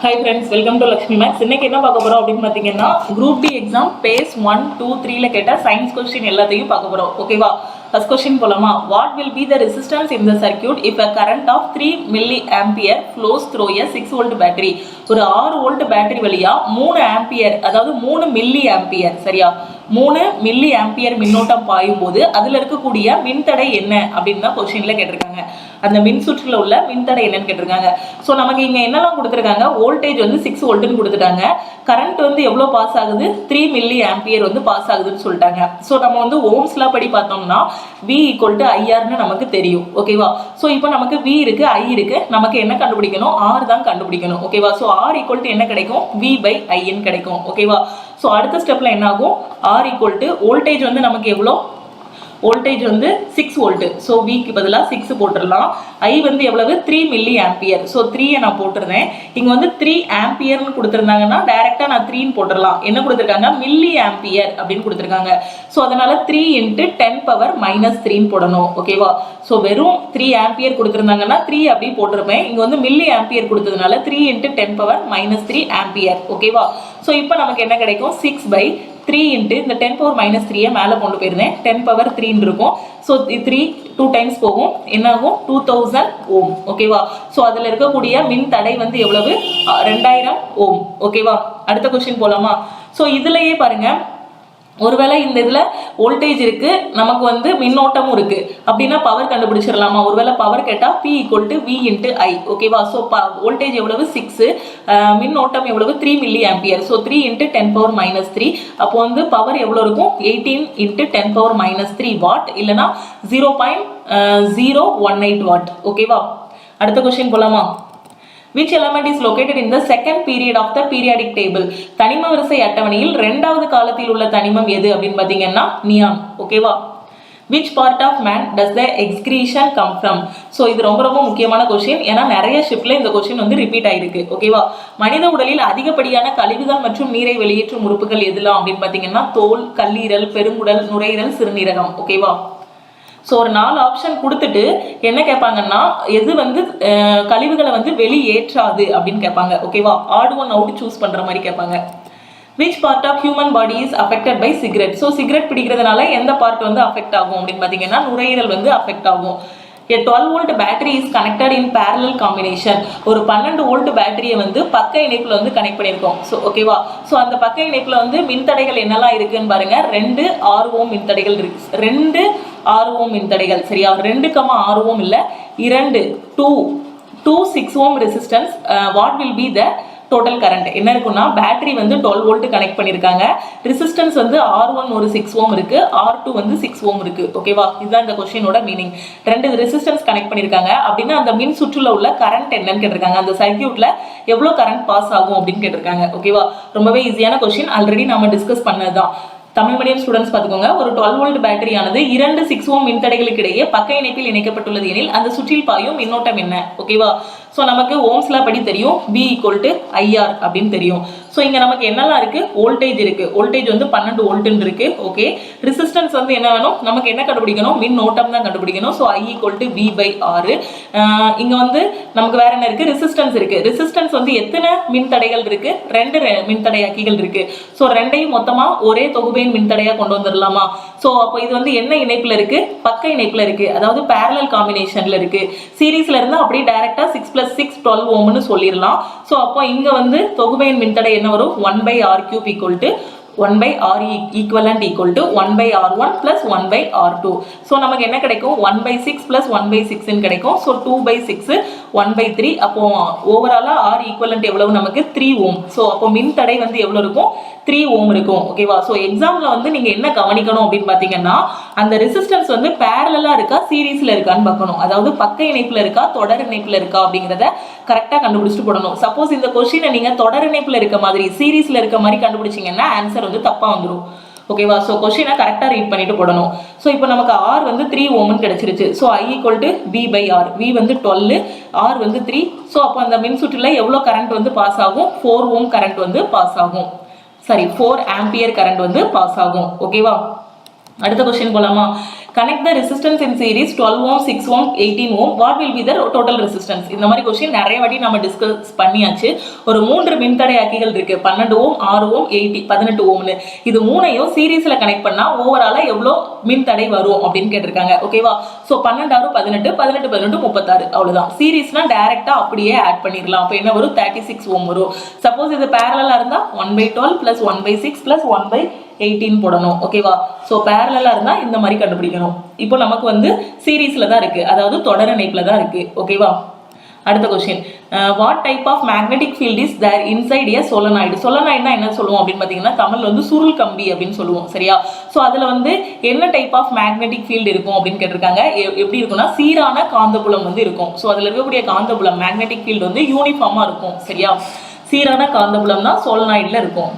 Hi friends, welcome to Lakshmi Max. இன்னைக்கு என்ன பார்க்க போறோம் அப்படின்னு பாத்தீங்கன்னா group D exam phase 1 2 3 ல கேட்ட science question எல்லாத்தையும் பார்க்க போறோம். ஓகேவா? First question போலாமா? What will be the resistance in the circuit if a current of 3 milliampere flows through a 6 volt battery? ஒரு 6 வோல்ட் பேட்டரி வழியா 3 ஆம்பியர் அதாவது 3 மில்லி ஆம்பியர் சரியா 3 மில்லி ஆம்பியர் மின்னோட்டம் பாயும் போது அதுல இருக்கக்கூடிய மின்தடை என்ன அப்படின்னு தான் கொஸ்டின்ல கேட்டிருக்காங்க. அந்த மின் சுற்றுல உள்ள மின்தடை என்னன்னு கேட்டிருக்காங்க. ஸோ நமக்கு இங்க என்னெல்லாம் கொடுத்துருக்காங்க, வோல்டேஜ் வந்து 6 வோல்ட்னு கொடுத்துட்டாங்க, கரண்ட் வந்து எவ்வளோ பாஸ் ஆகுது 3 மில்லி ஆம்பியர் வந்து பாஸ் ஆகுதுன்னு சொல்லிட்டாங்க. ஸோ நம்ம வந்து ஓம்ஸ்லாம் படி பார்த்தோம்னா V ஈக்குவல் டு ஐஆர்னு நமக்கு தெரியும். ஓகேவா? ஸோ இப்போ நமக்கு V இருக்கு I இருக்கு, நமக்கு என்ன கண்டுபிடிக்கணும், R தான் கண்டுபிடிக்கணும். ஓகேவா? ஸோ R ஈக்குவல் டு என்ன கிடைக்கும், V பை IN கிடைக்கும். ஓகேவா? ஸோ அடுத்த ஸ்டெப்ல என்ன ஆகும், R ஈக்குவல் டு வோல்டேஜ் வந்து நமக்கு எவ்வளோ, வோல்டேஜ் வந்து 6 வோல்ட். ஸோ விக்கு பதிலாக 6 போட்டுடலாம். ஐ வந்து எவ்வளவு 3 மில்லி ஆம்பியர். ஸோ 3 நான் போட்டுருந்தேன். இங்கே வந்து 3 ஆம்பியர்னு கொடுத்துருந்தாங்கன்னா டைரெக்டாக நான் 3 போட்டுடலாம். என்ன கொடுத்துருக்காங்க, மில்லி ஆம்பியர் அப்படின்னு கொடுத்துருக்காங்க. ஸோ அதனால 3 × 10⁻³ போடணும். ஓகேவா? ஸோ வெறும் 3 ஆம்பியர் கொடுத்துருந்தாங்கன்னா 3 அப்படி போட்டிருப்பேன். இங்கே வந்து மில்லி ஆம்பியர் கொடுத்ததுனால 3 × 10⁻³ ஆம்பியர். ஓகேவா? ஸோ இப்போ நமக்கு என்ன கிடைக்கும், 6/3 இந்த 10⁻³ மேலே கொண்டு போயிருந்தேன், 10⁻³ இருக்கும். ஸோ 3 2 டைம்ஸ் போகும், என்ன ஆகும் 2000 ஓம். ஓகேவா? ஸோ அதில் இருக்கக்கூடிய மின் தடை வந்து எவ்வளவு, 2000 ஓம். ஓகேவா? அடுத்த கொஸ்டின் போலாமா? ஸோ இதுலயே பாருங்க, ஒருவேளை இந்த இதுல வோல்டேஜ் இருக்கு, நமக்கு வந்து மின்னோட்டமும் இருக்கு அப்படின்னா பவர் கண்டுபிடிச்சிடலாமா? ஒருவேளை பவர் கேட்டா P equal to V × I. ஓகேவா? ஸோ வோல்டேஜ் எவ்வளவு 6, மின்னோட்டம் எவ்வளவு 3 மில்லி ஆம்பியர். ஸோ 3 × 10⁻³ அப்போ வந்து பவர் எவ்வளவு இருக்கும், 18 × 10⁻³ வாட், இல்லைன்னா 0.018 வாட். ஓகேவா? அடுத்த கொஸ்டின் போலாமா? Which element is located in the second period of the periodic table? தனிம வரிசை அட்டவணையில் இரண்டாவது காலத்தில் உள்ள தனிமம் எது அப்படின்னு பாத்தீங்கன்னா நியான். ஓகேவா? Which part of man does the excretion come from? So இது ரொம்ப ரொம்ப முக்கியமான கொஸ்டின், ஏன்னா நிறைய ஷிஃப்ட்ல இந்த கொஸ்டின் வந்து ரிப்பீட் ஆயிருக்கு. ஓகேவா? மனித உடலில் அதிகப்படியான கழிவுகள் மற்றும் நீரை வெளியேற்றும் உறுப்புகள் எதுலாம் அப்படின்னு பாத்தீங்கன்னா தோல், கல்லீரல், பெருங்குடல், நுரையீரல், சிறுநீரகம். ஓகேவா? ஸோ ஒரு 4 ஆப்ஷன் கொடுத்துட்டு என்ன கேட்பாங்கன்னா எது வந்து கழிவுகளை வந்து வெளியேற்றாது அப்படின்னு கேட்பாங்க. ஓகேவா? ஆட் ஒன் அவுட் சூஸ் பண்ற மாதிரி கேட்பாங்க. Which part of human body is affected by cigarette? So cigarette பிடிக்கிறதுனால எந்த பார்ட் வந்து அஃபெக்ட் ஆகும் அப்படின்னு பார்த்தீங்கன்னா நுரையீரல் வந்து அஃபெக்ட் ஆகும். A 12 volt battery is connected in parallel combination. ஒரு 12 வோல்ட் பேட்டரியை வந்து பக்க இணைப்புல வந்து கனெக்ட் பண்ணியிருக்கோம். ஸோ ஓகேவா? ஸோ அந்த பக்க இணைப்புல வந்து மின்தடைகள் என்னெல்லாம் இருக்குன்னு பாருங்க. 2 6 ஓம் மின்தடைகள் இருக்கு. 2 6 ஓம் மின்தடைகள் சரியா, 2,6 ஓம் இல்ல, 2 6 ohm resistance. What will be the total current என்ன இருக்குன்னா, பேட்டரி வந்து 12 வோல்ட் கனெக்ட் பண்ணியிருக்காங்க, ரெசிஸ்டன்ஸ் வந்து R1 ஒரு 6 ஓம் இருக்கு, R2 வந்து 6 ஓம் இருக்கு. ஓகேவா? இதுதான் இந்த கொஸ்டினோட மீனிங். 2 ரெசிஸ்டன்ஸ் கனெக்ட் பண்ணியிருக்காங்க அப்படின்னா அந்த மின் சுற்றுல உள்ள கரண்ட் என்னன்னு கேட்டிருக்காங்க, அந்த சர்க்கியூட்ல எவ்வளோ கரண்ட் பாஸ் ஆகும் அப்படின்னு கேட்டிருக்காங்க. ஓகேவா? ரொம்பவே ஈஸியான கொஸ்டின், ஆல்ரெடி நம்ம டிஸ்கஸ் பண்ணதுதான். தமிழ் மீடியம் ஸ்டூடெண்ட்ஸ் பார்த்துக்கோங்க. ஒரு 12 வோல்ட் பேட்டரியானது 2 6 ஓம் மின்தடைகளுக்கு இடையே பக்க இணைப்பில் இணைக்கப்பட்டுள்ளது எனில் அந்த சுற்றில் பாயும் மின்னோட்டம் என்ன? ஓகேவா? ஸோ நமக்கு ஓம்ஸ்லா படி தெரியும், V ஈக்குவல் டு IR அப்படின்னு தெரியும். ஸோ இங்கே நமக்கு என்னெல்லாம் இருக்கு, வோல்டேஜ் இருக்கு, வோல்டேஜ் வந்து 12 வோல்ட்னு இருக்கு. ஓகே, ரெசிஸ்டன்ஸ் வந்து என்ன வேணும், நமக்கு என்ன கண்டுபிடிக்கணும், மின்னோட்டம் தான் கண்டுபிடிக்கணும். So I equal to V/R. இங்கே வந்து நமக்கு வேற என்ன இருக்கு, ரெசிஸ்டன்ஸ் இருக்கு. ரெசிஸ்டன்ஸ் வந்து எத்தனை மின்தடைகள் இருக்கு, 2 மின்தடையாக்கிகள் இருக்கு. ஸோ ரெண்டையும் மொத்தமா ஒரே தொகுப்பையின் மின்தடையா கொண்டு வந்துடலாமா? ஸோ அப்போ இது வந்து என்ன இணைப்புல இருக்கு, பக்க இணைப்புல இருக்கு, அதாவது parallel காம்பினேஷன்ல இருக்கு. சீரீஸ்ல இருந்து அப்படியே டைரக்டா 6 + 6 12 ஓம்னு சொல்லிடலாம். ஸோ அப்போ இங்க வந்து தொகுப்பையின் மின்தடை என்ன வரும், 1/R³ equal to 1/RE equivalent equal to 1/R1 + 1/R2. So நமக்கு என்ன கிடைக்கும், 1/6 + 1/6 கிடைக்கும். ஸோ 2/6 1/3. அப்போ ஓவராலா R ஈக்குவலண்ட் எவ்வளவு நமக்கு 3 ஓம். ஸோ அப்போ மின் தடை வந்து எவ்வளவு இருக்கும், 3 ஓம் இருக்கும். ஓகேவா? ஸோ எக்ஸாம்ல வந்து நீங்க என்ன கவனிக்கணும் அப்படின்னு பாத்தீங்கன்னா அந்த ரெசிஸ்டன்ஸ் வந்து பேரலா இருக்கா சீரீஸ்ல இருக்கான்னு பார்க்கணும். அதாவது பக்க இணைப்புல இருக்கா தொடர் இணைப்புல இருக்கா அப்படிங்கிறத கரெக்டா கண்டுபிடிச்சிட்டு போடணும். சப்போஸ் இந்த கொஸ்டினை நீங்க தொடர் இணைப்புல இருக்க மாதிரி சீரீஸ்ல இருக்க மாதிரி கண்டுபிடிச்சீங்கன்னா ஆன்சர் வந்து தப்பா வந்துடும். ஓகேவா? ஸோ கொஸ்டினை கரெக்டாக ரீட் பண்ணிட்டு போடணும். ஸோ இப்போ நமக்கு R வந்து 3 ஓம்னு கிடைச்சிருச்சு. So I equal to V/R. V வந்து 12, R வந்து 3. ஸோ அப்போ அந்த மின் சுற்றுல எவ்வளோ கரண்ட் வந்து பாஸ் ஆகும், 4 ஓம் கரண்ட் வந்து பாஸ் ஆகும். சரி, 4 ஆம்பியர் கரண்ட் வந்து பாஸ் ஆகும். ஓகேவா? அடுத்த கொஸ்டின் போலாமா? Connect the resistance in series 12 ohm 6 ohm 18 ohm what will be the total resistance. இந்த மாதிரி கொஸ்டின் நிறைய வாட்டி நம்ம டிஸ்கஸ் பண்ணியாச்சு. ஒரு 3 மின்தடையாக்கிகள் இருக்கு, 12 ஓம் 6 ஓம் 18 ஓம்னு. இது மூணையும் சீரீஸ்ல கனெக்ட் பண்ணா ஓவராலா எவ்வளோ மின்தடை வரும் அப்படின்னு கேட்டிருக்காங்க. ஓகேவா? ஸோ 12 6 18 18 18 36 அவ்வளவுதான். சீரீஸ்னா டைரக்டா அப்படியே ஆட் பண்ணிடலாம். அப்போ என்ன வரும்? 36 ஓம் வரும். சப்போஸ் இது பேரலா இருந்தா 1/12 பிளஸ் 1/6 பிளஸ் 1/18 போடணும். ஓகேவா? ஸோ பேரலா இருந்தா இந்த மாதிரி கண்டுபிடிக்கணும். இப்போ நமக்கு வந்து சீரீஸ்ல தான் இருக்கு, அதாவது தொடர் இணைப்புல தான் இருக்கு. ஓகேவா? அடுத்த question, what type of magnetic field is there inside a solenoid. சொலனாய்டுனா என்ன சொல்லுவோம் அப்படின்னு பார்த்தீங்கன்னா தமிழ்ல வந்து சுருள் கம்பி அப்படின்னு சொல்லுவோம். சரியா? ஸோ அதுல வந்து என்ன டைப் ஆஃப் மேக்னெட்டிக் ஃபீல்டு இருக்கும் அப்படின்னு கேட்டிருக்காங்க. எப்படி இருக்கும்னா சீரான காந்தப்புலம் வந்து இருக்கும். ஸோ அதுல இருக்கக்கூடிய காந்தப்புலம் மேக்னெட்டிக் ஃபீல்டு வந்து யூனிஃபார்மா இருக்கும். சரியா? சீரான காந்தப்புலம் தான் சோலனாய்டுல இருக்கும்.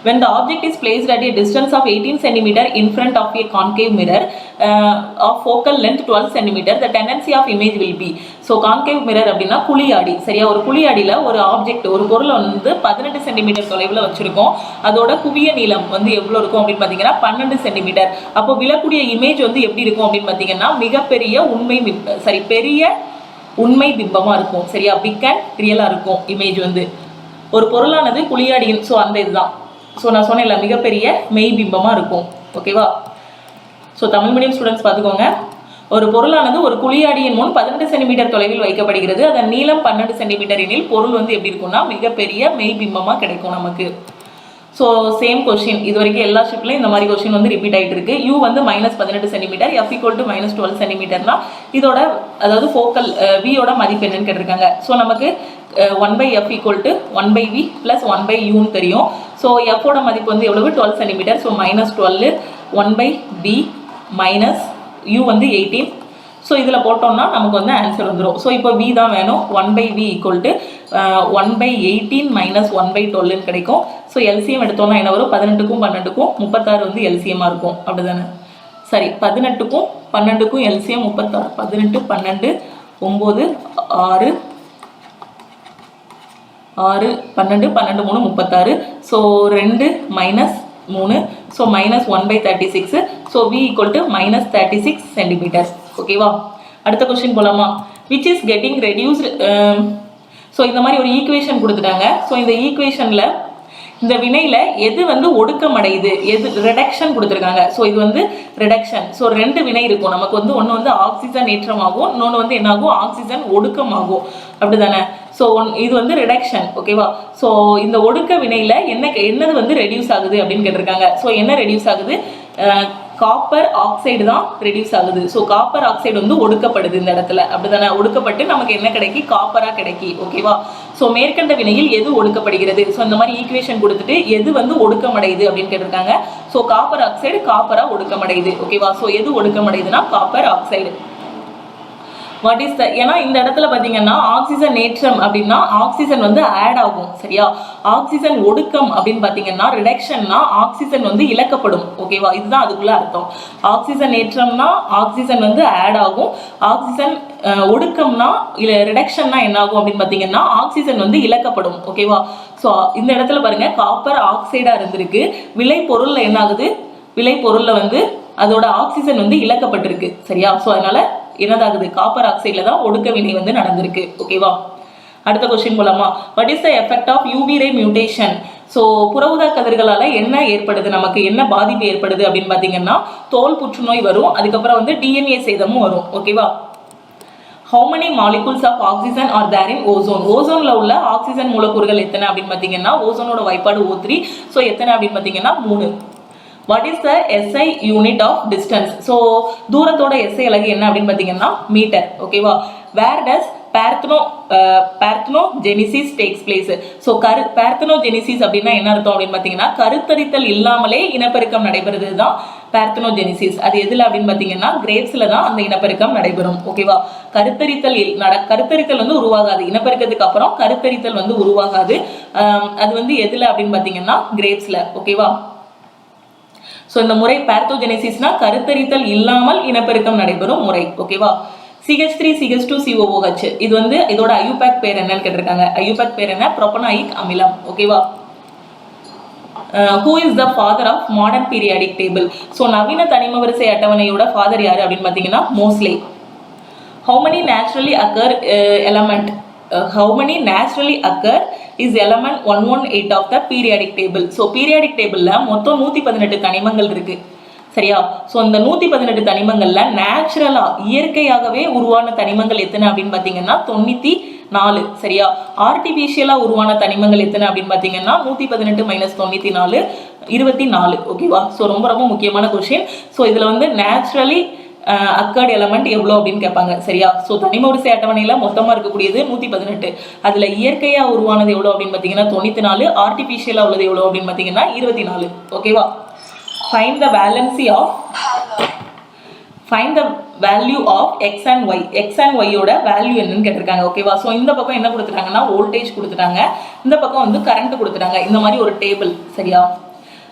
When the object is placed at a distance of 18 cm in front of a concave mirror of focal length 12 cm, the tendency of image will be. So concave mirror அப்படின்னா குழியாடி. சரியா? ஒரு குழியாடியில் ஒரு ஆப்ஜெக்ட், ஒரு பொருளை வந்து 18 சென்டிமீட்டர் தொலைவில் வச்சிருக்கோம். அதோட குவிய நீளம் வந்து எவ்வளோ இருக்கும் அப்படின்னு பார்த்தீங்கன்னா 12 சென்டிமீட்டர். அப்போ விழக்கூடிய இமேஜ் வந்து எப்படி இருக்கும் அப்படின்னு பார்த்தீங்கன்னா மிகப்பெரிய பெரிய உண்மை பிம்பமாக இருக்கும். சரியா? பிக் அண்ட் ரியலாக இருக்கும் இமேஜ் வந்து. ஒரு பொருளானது குழியாடியின், ஸோ அந்த இதுதான். ஸோ நான் சொன்னேன்ல மிகப்பெரிய மெய் பிம்பமாக இருக்கும். ஓகேவா? ஸோ தமிழ் மீடியம் ஸ்டூடெண்ட்ஸ் பார்த்துக்கோங்க. ஒரு பொருளானது ஒரு குழியாடியின் முன் 18 சென்டிமீட்டர் தொலைவில் வைக்கப்படுகிறது. அதன் நீளம் 12 சென்டிமீட்டர் எனில் பொருள் வந்து எப்படி இருக்கும்னா மிகப்பெரிய மெய் பிம்பமாக கிடைக்கும் நமக்கு. ஸோ சேம் கொஸ்டின் இது வரைக்கும் எல்லா ஷிப்லையும் இந்த மாதிரி கொஸ்டின் வந்து ரிப்பீட் ஆகிட்டு இருக்கு. யூ வந்து -18 சென்டிமீட்டர், எஃப் ஈக்குவல் டு -12 சென்டிமீட்டர்னா இதோட அதாவது ஃபோக்கல் வியோட மதிப்பு என்னன்னு கேட்டிருக்காங்க. ஸோ நமக்கு 1/f equal to 1/v plus 1/uன்னு தெரியும். ஸோ எஃபோட மதிப்பு வந்து எவ்வளவு? 12 centimetre. So -12 1/v minus u வந்து 18. ஸோ இதில் போட்டோம்னா நமக்கு வந்து ஆன்சர் வந்துடும். ஸோ இப்போ v தான் வேணும். 1/v ஈக்குவல் டு 1/18 மைனஸ் 1/12 கிடைக்கும். ஸோ எல்சிஎம் எடுத்தோம்னா என்ன வரும்? 18க்கும் 12க்கும் 36 வந்து எல்சிஎம்மாக இருக்கும். அப்படி தானே? சரி, 18க்கும் 12க்கும் LCM 36. 18 12 9 6 6 12 12 3 36. So 2 minus 3. So -1/36. So v equal to -36 centimetre. ஓகேவா? அடுத்த கொஸ்டின் போலாமா? Which is getting reduced. So இந்த மாதிரி ஒரு ஈக்குவேஷன் கொடுத்துட்டாங்க. ஸோ இந்த ஈக்குவேஷனில் இந்த வினையில் எது வந்து ஒடுக்கம் அடையுது, எது ரிடக்ஷன் கொடுத்துருக்காங்க. ஸோ இது வந்து ரிடக்ஷன். ஸோ 2 வினை இருக்கும் நமக்கு வந்து. ஒன்று வந்து ஆக்சிஜன் ஏற்றமாகும், இன்னொன்று வந்து என்னாகும்? ஆக்சிஜன் ஒடுக்கமாகும். அப்படி தானே? ஸோ இது வந்து ரிடக்ஷன். ஓகேவா? ஸோ இந்த ஒடுக்க வினையில் என்னது வந்து ரெடியூஸ் ஆகுது அப்படின்னு கேட்டிருக்காங்க. ஸோ என்ன ரெடியூஸ் ஆகுது? காப்பர் ஆக்சைடு தான் ரெடியூஸ் ஆகுது. ஸோ காப்பர் ஆக்சைடு வந்து ஒடுக்கப்படுது இந்த இடத்துல. அப்படிதானே? ஒடுக்கப்பட்டு நமக்கு என்ன கிடைக்கி? காப்பராக கிடைக்கி. ஓகேவா? ஸோ மேற்கண்ட வினையில் எது ஒடுக்கப்படுகிறது? ஸோ இந்த மாதிரி ஈக்குவேஷன் கொடுத்துட்டு எது வந்து ஒடுக்கமடையுது அப்படின்னு கேட்டிருக்காங்க. ஸோ காப்பர் ஆக்சைடு காப்பராக ஒடுக்கமடையுது. ஓகேவா? ஸோ எது ஒடுக்கமடையுதுன்னா copper oxide. What is the, ஏன்னா இந்த இடத்துல பார்த்தீங்கன்னா ஆக்சிஜன் ஏற்றம் அப்படின்னா ஆக்சிஜன் வந்து ஆட் ஆகும். சரியா? ஆக்சிஜன் ஒடுக்கம் அப்படின்னு பார்த்தீங்கன்னா ரிடக்ஷன்னா ஆக்சிஜன் வந்து இழக்கப்படும். ஓகேவா? இதுதான் அதுக்குள்ள அர்த்தம். ஆக்சிஜன் ஏற்றம்னா ஆக்சிஜன் வந்து ஆட் ஆகும். ஆக்சிஜன் ஒடுக்கம்னா இல்லை ரிடக்ஷன்னா என்ன ஆகும் அப்படின்னு பார்த்தீங்கன்னா ஆக்சிஜன் வந்து இழக்கப்படும். ஓகேவா? ஸோ இந்த இடத்துல பாருங்க காப்பர் ஆக்சைடாக இருந்திருக்கு. விளை பொருளில் என்ன ஆகுது? விளை பொருளில் வந்து அதோட ஆக்சிஜன் வந்து இழக்கப்பட்டிருக்கு. சரியா? ஸோ அதனால என்னதாகுது? காப்பர் ஆக்சைடில் தான் ஒடுக்க வினை வந்து நடந்திருக்கு. ஓகேவா? அடுத்த கொஸ்டின் போலாமா? What is the effect of UV ray mutation. So புற ஊதா கதிர்களால் என்ன ஏற்படுது, நமக்கு என்ன பாதிப்பு ஏற்படுது அப்படின்னு பார்த்தீங்கன்னா தோல் புற்றுநோய் வரும். அதுக்கப்புறம் வந்து டிஎன்ஏ சேதமும் வரும். ஓகேவா? How many molecules of oxygen are there in ozone? ஓசோன்ல உள்ள ஆக்சிஜன் மூலக்கூறுகள் எத்தனை அப்படின்னு பார்த்தீங்கன்னா ஓசோனோட வாய்ப்பாடு O3. ஸோ எத்தனை அப்படின்னு பார்த்தீங்கன்னா 3. What is the SI unit of distance? So தூரத்தோட SI அலகு என்ன அப்படின்னு பார்த்தீங்கன்னா மீட்டர். ஓகேவா? Where does parthenogenesis takes place? So parthenogenesis அப்படின்னா என்ன அர்த்தம் அப்படின்னு பார்த்தீங்கன்னா கருத்தரித்தல் இல்லாமலே இனப்பெருக்கம் நடைபெறுது தான் parthenogenesis. அது எதில் அப்படின்னு பார்த்தீங்கன்னா கிரேப்ஸில் தான் அந்த இனப்பெருக்கம் நடைபெறும். ஓகேவா? கருத்தரித்தல் வந்து உருவாகாது. இனப்பெருக்கத்துக்கு அப்புறம் கருத்தரித்தல் வந்து உருவாகாது. அது வந்து எதில் அப்படின்னு பார்த்தீங்கன்னா கிரேப்ஸில். ஓகேவா? ஸோ இந்த முறை பேர்த்தோஜெனிசிஸ்னா கருத்தரித்தல் இல்லாமல் இனப்பெருக்கம் நடைபெறும் முறை. ஓகேவா? CH3 CH2 COOH இது வந்து இதோட ஐயூபேக் பேர் என்னன்னு கேட்டிருக்காங்க. ஐயூபேக் பேர் என்ன? புரோபனாயிக் அமிலம். ஓகேவா? who is the father of modern periodic table? So நவீன தனிம வரிசை அட்டவணையோட ஃபாதர் யாரு அப்படின்னு பார்த்தீங்கன்னா மோஸ்லே. How many naturally occur element? How many naturally occur is element 118 of the periodic table? So periodic tableல மொத்தம் 118 தனிமங்கள் இருக்கு சரியா. ஸோ அந்த 118 தனிமங்கள்ல நேச்சுரலா இயற்கையாகவே உருவான தனிமங்கள் எத்தனை அப்படின்னு பார்த்தீங்கன்னா 94 சரியா. ஆர்டிஃபிஷியலா உருவான தனிமங்கள் எத்தனை அப்படின்னு பார்த்தீங்கன்னா 118 - 94 24 ஓகேவா. ஸோ ரொம்ப ரொம்ப முக்கியமான கொஸ்டின். ஸோ இதுல வந்து நேச்சுரலி அக்கர்ட் எலமெண்ட் எவ்வளோ அப்படின்னு கேட்பாங்க சரியா. ஸோ தனிம வரிசை அட்டவணையில மொத்தமாக இருக்கக்கூடியது 118. அதுல இயற்கையா உருவானது எவ்வளோ அப்படின்னு பார்த்தீங்கன்னா 94, ஆர்டிஃபிஷியலா உள்ளது எவ்வளோ அப்படின்னு பார்த்தீங்கன்னா 24 ஓகேவா. Find the value of x and y. x and y ஓட வேல்யூ என்னன்னு கேட்டிருக்காங்க ஓகேவா. ஸோ இந்த பக்கம் என்ன கொடுத்துட்டாங்கன்னா வோல்டேஜ் கொடுத்துட்டாங்க, இந்த பக்கம் வந்து கரண்ட் கொடுத்துட்டாங்க. இந்த மாதிரி ஒரு டேபிள் சரியா.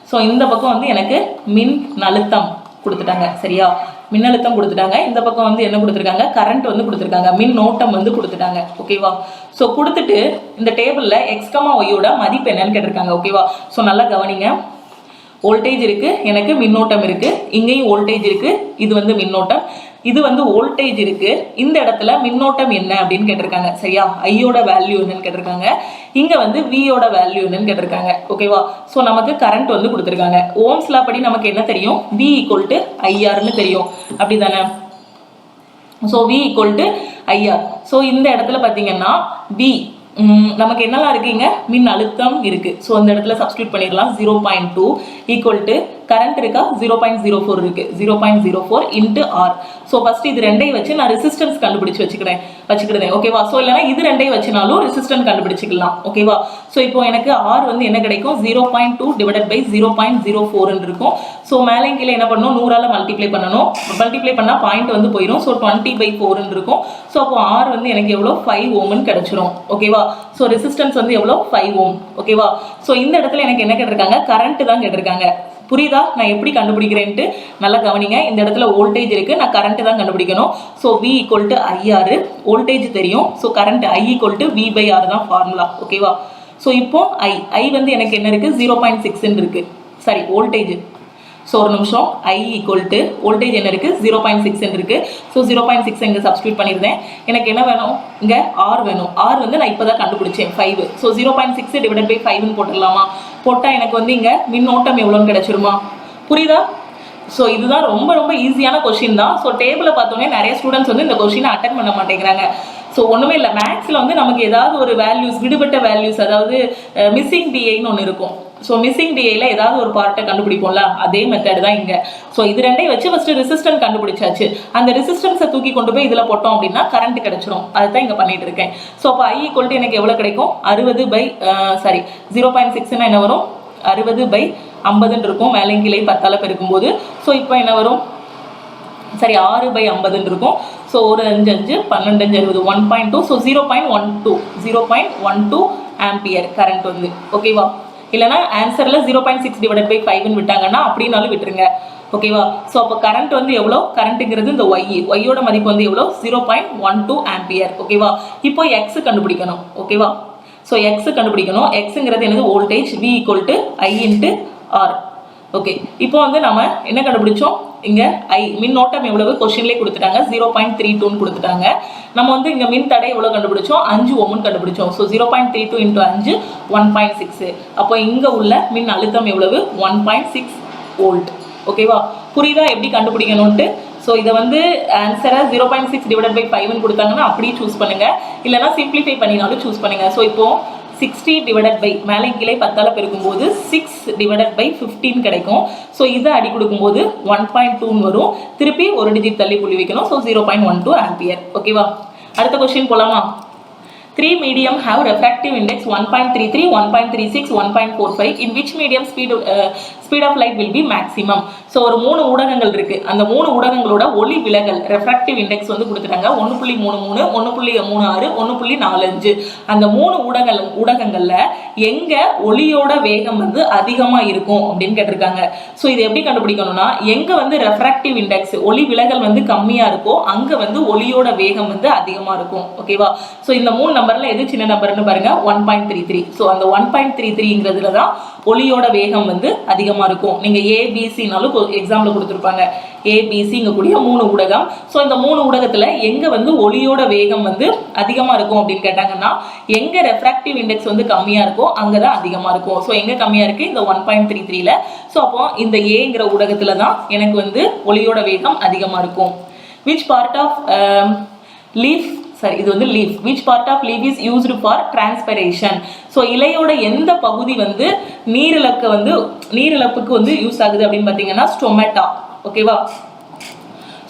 ஸோ இந்த பக்கம் வந்து எனக்கு மின் அழுத்தம் கொடுத்துட்டாங்க சரியா, மின்னழுத்தம் கொடுத்துட்டாங்க. இந்த பக்கம் வந்து என்ன கொடுத்துருக்காங்க, கரண்ட் வந்து கொடுத்துருக்காங்க, மின்னோட்டம் வந்து கொடுத்துட்டாங்க ஓகேவா. ஸோ கொடுத்துட்டு இந்த டேபிள்ல எக்ஸ் கமா ஒய்யோட மதிப்பு என்னன்னு கேட்டிருக்காங்க ஓகேவா. ஸோ நல்லா கவனிங்க. வோல்டேஜ் இருக்கு, எனக்கு மின்னோட்டம் இருக்கு, இங்கேயும் வோல்டேஜ் இருக்கு, இது வந்து மின்னோட்டம், இது வந்து வோல்டேஜ் இருக்கு. இந்த இடத்துல மின்னோட்டம் என்ன அப்படின்னு கேட்டிருக்காங்க சரியா. ஐயோட வேல்யூ என்னன்னு கேட்டிருக்காங்க, இங்க வந்து வியோட வேல்யூ என்னன்னு கேட்டிருக்காங்க ஓகேவா. ஸோ நமக்கு கரண்ட் வந்து கொடுத்துருக்காங்க. ஓம்ஸ் லா படி நமக்கு என்ன தெரியும், V = IRன்னு தெரியும் அப்படிதானே. So V = IR. ஸோ இந்த இடத்துல பார்த்தீங்கன்னா V நமக்கு என்னெல்லாம் இருக்குங்க, மின் அழுத்தம் இருக்கு. ஸோ அந்த இடத்துல சப்ஸ்டியூட் பண்ணிடலாம். 0.2 = கரண்ட் இருக்கா 0.04 இருக்கு, 0.04 × R. ஸோ ஃபர்ஸ்ட் இது ரெண்டையும் வச்சு நான் ரெசிஸ்டன்ஸ் கண்டுபிடிச்சு வச்சுக்கிறேன் ஓகேவா. ஸோ இல்லைனா இது ரெண்டையும் வச்சுனாலும் ரெசிஸ்டன்ஸ் கண்டுபிடிச்சிக்கலாம் ஓகேவா. ஸோ இப்போ எனக்கு R வந்து என்ன கிடைக்கும், 0.2 / 0.04 இருக்கும். ஸோ மேலே கீழே என்ன பண்ணணும், 100ஆல் மல்டிப்ளை பண்ணணும். மல்டிப்ளை பண்ணால் பாயிண்ட் வந்து போயிடும். ஸோ 20/4 இருக்கும். ஸோ அப்போ R வந்து எனக்கு எவ்வளோ 5 ஓம்னு கிடைச்சிரும் ஓகேவா. ஸோ ரெசிஸ்டன்ஸ் வந்து எவ்வளோ 5 ஓம் ஓகேவா. ஸோ இந்த இடத்துல எனக்கு என்ன கேட்டிருக்காங்க, கரண்ட் தான் கேட்டிருக்காங்க. புரியுதா நான் எப்படி கண்டுபிடிக்கிறேன்ட்டு நல்லா கவனிங்க. இந்த இடத்துல வோல்டேஜ் இருக்கு, நான் கரண்ட் தான் கண்டுபிடிக்கணும். ஸோ V = IR, வோல்டேஜ் தெரியும். ஸோ கரண்ட் I = V/R தான் ஃபார்முலா ஓகேவா. ஸோ இப்போ I வந்து எனக்கு என்ன இருக்கு, 0.6 இருக்கு சாரி வோல்டேஜ். ஸோ ஒரு நிமிஷம், I = வோல்டேஜ் என்ன இருக்கு 0.6 இருக்கு. ஸோ 0.6 இங்கே சப்ஸ்டியூட் பண்ணியிருந்தேன். எனக்கு என்ன வேணும், இங்கே R வேணும். R வந்து நான் இப்போ தான் கண்டுபிடிச்சேன் 5. ஸோ 0.6 / 5ன்னு போட்டுடலாமா. போட்டால் எனக்கு வந்து இங்கே மின்னோட்டம் எவ்வளோன்னு கிடைச்சிருமா, புரியுதா. ஸோ இதுதான் ரொம்ப ரொம்ப ஈஸியான கொஸ்டின் தான். ஸோ டேபிளை பார்த்தோன்னே நிறைய ஸ்டூடெண்ட்ஸ் வந்து இந்த கொஸ்டினை அட்டன் பண்ண மாட்டேங்கிறாங்க. ஸோ ஒன்றுமே இல்லை, மேக்ஸில் வந்து நமக்கு ஏதாவது ஒரு வேல்யூஸ், விடுபட்ட வேல்யூஸ், அதாவது மிஸ்ஸிங் டிஐன்னு ஒன்று இருக்கும். ஸோ மிஸ்ஸிங் டிஐல ஏதாவது ஒரு பார்ட்டை கண்டுபிடிப்போம்ல, அதே மெத்தட் தான் இங்கே. ஸோ இது ரெண்டையும் வச்சு ஃபர்ஸ்ட் ரெசிஸ்டன்ஸ் கண்டுபிடிச்சாச்சு. அந்த ரெசிஸ்டன்ஸை தூக்கி கொண்டு போய் இதில் போட்டோம் அப்படின்னா கரண்ட் கிடைச்சிரும். அதுதான் இங்கே பண்ணிட்டு இருக்கேன். ஸோ அப்போ I = எனக்கு எவ்வளோ கிடைக்கும், 0.6ன்னா என்ன வரும், 60/50 இருக்கும். மேலே கீழே 10ஆல் பெருக்கும்போது. ஸோ இப்போ என்ன வரும், சரி 6/50 இருக்கும். ஸோ ஒரு 5 5 12 5 60 1.2. ஸோ 0.12 ஆம்பியர் கரண்ட் வந்து ஓகேவா. இல்லைனா ஆன்சரில் 0.6 / 5ன்னு விட்டாங்கன்னா அப்படின்னாலும் விட்டுருங்க ஓகேவா. ஸோ அப்போ கரண்ட் வந்து எவ்வளோ, கரண்ட்டுங்கிறது இந்த ஒய்யோட மதிப்பு வந்து எவ்வளோ 0.12 ஆம்பியர் ஓகேவா. இப்போ எக்ஸ் கண்டுபிடிக்கணும் ஓகேவா. ஸோ எக்ஸ் கண்டுபிடிக்கணும். எக்ஸுங்கிறது என்னது, voltage. V = I × R okay. இப்போ வந்து நம்ம என்ன கண்டுபிடிச்சோம், இங்கே மின்னோட்டம் எவ்வளவு கொஸ்டின்லேயே கொடுத்துட்டாங்க, 0.32ன்னு கொடுத்துட்டாங்க. நம்ம வந்து இங்கே மின் தடை எவ்வளோ கண்டுபிடிச்சோம், 5 ஓம்னு கண்டுபிடிச்சோம். ஸோ 0.32 × 5 1.6. அப்போ இங்கே உள்ள மின் அழுத்தம் எவ்வளவு, 1.6 வோல்ட் ஓகேவா. புரியுதா எப்படி கண்டுபிடிக்கணும்ட்டு. ஸோ இதை வந்து ஆன்சரை 0.6 / 5ன்னு கொடுத்தாங்கன்னா அப்படியே சூஸ் பண்ணுங்க, இல்லைனா சிம்பிளிஃபை பண்ணினாலும் சூஸ் பண்ணுங்க. ஸோ இப்போ 60 / மேலே கீழே 10ஆல் பெருக்கும்போது 6 / 15 கிடைக்கும். ஸோ இதை அடி கொடுக்கும்போது 1.2ன்னு வரும். திருப்பி ஒரு டிஜிட் தள்ளி புள்ளி வைக்கணும். ஸோ 0.12 ஆம்பியர் ஓகேவா. அடுத்த கொஸ்டின் போலாமா. 3 medium have refractive index 1.33, 1.36, 1.45. In which medium speed of light will be maximum. So ஒரு 3 ஊடகங்கள் இருக்கு. அந்த 3 ஊடகங்களோட ஒளி விலகல் ரெஃப்ராக்டிவ் இண்டெக்ஸ் வந்து கொடுத்துட்டாங்க 1.33, 1.36, 1.45. அந்த 3 ஊடகங்கள்ல எங்க ஒளியோட வேகம் வந்து அதிகமா இருக்கும் அப்படின்னு கேட்டிருக்காங்க. ஸோ இது எப்படி கண்டுபிடிக்கணும்னா, எங்க வந்து ரெஃப்ராக்டிவ் இண்டெக்ஸ் ஒளி விலகல் வந்து கம்மியா இருக்கோ அங்க வந்து ஒளியோட வேகம் வந்து அதிகமா இருக்கும். ஓகேவா? ஸோ இந்த 3 நம்பர்ல எது சின்ன நம்பர்னு பாருங்க, 1.33. ஸோ அந்த 1.33ங்கிறதுல தான் ஒளியோட வேகம் வந்து அதிகமா இருக்கும். நீங்க ஏபிசினாலும் எக்ஸாம்ல கொடுத்துருப்பாங்க. ஏபிசிங்கக்கூடிய 3 ஊடகம். ஸோ இந்த 3 ஊடகத்துல எங்க வந்து ஒளியோட வேகம் வந்து அதிகமா இருக்கும் அப்படின்னு கேட்டாங்கன்னா, எங்க ரெஃப்ராக்டிவ் இண்டெக்ஸ் வந்து கம்மியா இருக்கோ அங்கதான் அதிகமா இருக்கும். ஸோ எங்க கம்மியா இருக்கு? இந்த 1.33ல. ஸோ அப்போ இந்த ஏங்கிற ஊடகத்துல தான் எனக்கு வந்து ஒளியோட வேகம் அதிகமா இருக்கும். which part of leaf இது வந்து leaf. which part of leaf is used for transpiration? So இலையோட எந்த பகுதி வந்து நீரிழப்புக்கு வந்து யூஸ் ஆகுது அப்படின்னு பார்த்தீங்கன்னா ஸ்டொமேட்டா. ஓகேவா?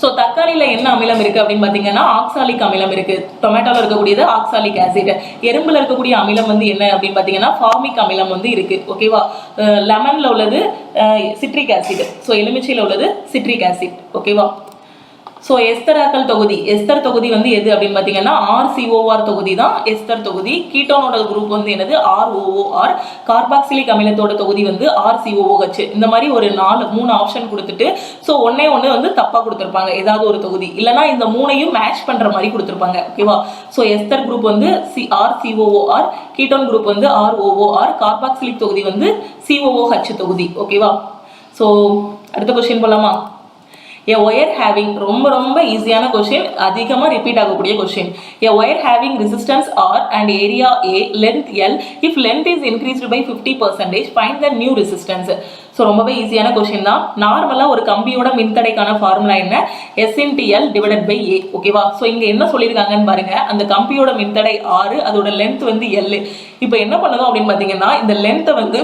ஸோ தக்காளியில என்ன அமிலம் இருக்கு அப்படின்னு பார்த்தீங்கன்னா ஆக்சாலிக் அமிலம் இருக்கு. டொமேட்டோல இருக்கக்கூடியது ஆக்சாலிக் ஆசிட். எறும்புல இருக்கக்கூடிய அமிலம் வந்து என்ன அப்படின்னு பார்த்தீங்கன்னா ஃபார்மிக் அமிலம் வந்து இருக்கு. ஓகேவா? லெமன்ல உள்ளது சிட்ரிக் ஆசிட். ஸோ எலுமிச்சையில உள்ளது சிட்ரிக் ஆசிட். ஓகேவா? ஸோ எஸ்தராக்கல் தொகுதி, எஸ்தர் தொகுதி வந்து எது அப்படின்னு பார்த்தீங்கன்னா RCOR தொகுதி தான் எஸ்தர் தொகுதி. கீட்டோனோட குரூப் வந்து என்னது? ROOR. கார்பாக்சிலிக் அமிலத்தோட தொகுதி வந்து RCOOH. இந்த மாதிரி ஒரு 3 ஆப்ஷன் கொடுத்துட்டு ஸோ ஒன்னே வந்து தப்பா கொடுத்துருப்பாங்க ஏதாவது ஒரு தொகுதி, இல்லைன்னா இந்த 3ஐயும் மேட்ச் பண்ற மாதிரி கொடுத்துருப்பாங்க. ஓகேவா? ஸோ எஸ்தர் குரூப் வந்து RCOOR, கீட்டோன் குரூப் வந்து ROOR, கார்பாக்சிலிக் தொகுதி வந்து COOH தொகுதி. ஓகேவா? ஸோ அடுத்த கொஸ்டின் போலாமா? A wire having ரொம்ப ஈஸியான கொஸ்டின், அதிகமா ரிப்பீட் ஆகக்கூடிய question. A wire having resistance R and area A, length L, if length is increased by 50%, find the new resistance. So ரொம்பவே ஈஸியான கொஸ்டின் தான். நார்மலாக ஒரு கம்பியோட மின்தடைக்கான ஃபார்முலா என்ன? S/L divided by A. ஓகேவா? ஸோ இங்கே என்ன சொல்லியிருக்காங்கன்னு பாருங்க. அந்த கம்பியோட மின்தடை 6, அதோட லென்த் வந்து L. இப்போ என்ன பண்ணணும் அப்படின்னு பார்த்தீங்கன்னா, இந்த லென்த்தை வந்து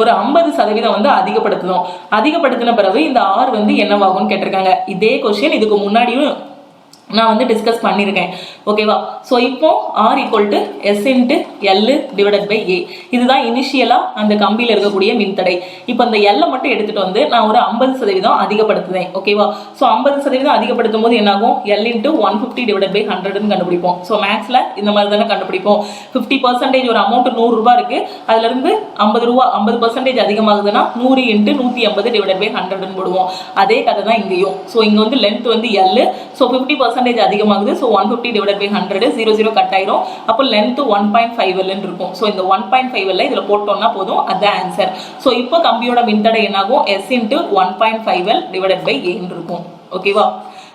ஒரு 50% வந்து அதிகப்படுத்தின பிறகு இந்த R வந்து என்னவாகும்னு கேட்டிருக்காங்க. இதே கொஸ்டின் இதுக்கு முன்னாடியும் நான் வந்து டிஸ்கஸ் பண்ணியிருக்கேன். ஓகேவா? ஸோ இப்போ R = S/L divided by A. இதுதான் இனிஷியலாக அந்த கம்பியில் இருக்கக்கூடிய மின்தடை. இப்போ அந்த L மட்டும் எடுத்துகிட்டு வந்து நான் ஒரு 50% அதிகப்படுத்துவேன். ஓகேவா? ஸோ 50% அதிகப்படுத்தும் போது என்னாகும்? L × 150 டிவைடட் பை 100ன்னு கண்டுபிடிப்போம். ஸோ மேக்ஸில் இந்த மாதிரி தானே கண்டுபிடிப்போம். 50% ஒரு அமௌண்ட் 100 ரூபாய் இருக்குது, அதுலேருந்து 50 ரூபா 50% அதிகமாகுதுன்னா 100 × 150 டிவைடட் பை 100ன்னு போடுவோம். அதே கதை தான் இங்கேயும். ஸோ இங்கே வந்து லென்த் வந்து L. ஸோ 50% அதிகமாகுது. ஸோ 150 டிவைடட் பை 100, 0 கட் ஆயிரும். அப்போ லென்த் 1.5L இருக்கும். ஸோ இந்த 1.5L இதில் போட்டோம்னா போதும், அதுதான் ஆன்சர். ஸோ இப்போ கம்பியோட மின்தடை என்னாகும்? S × 1.5L divided by A இருக்கும். ஓகேவா?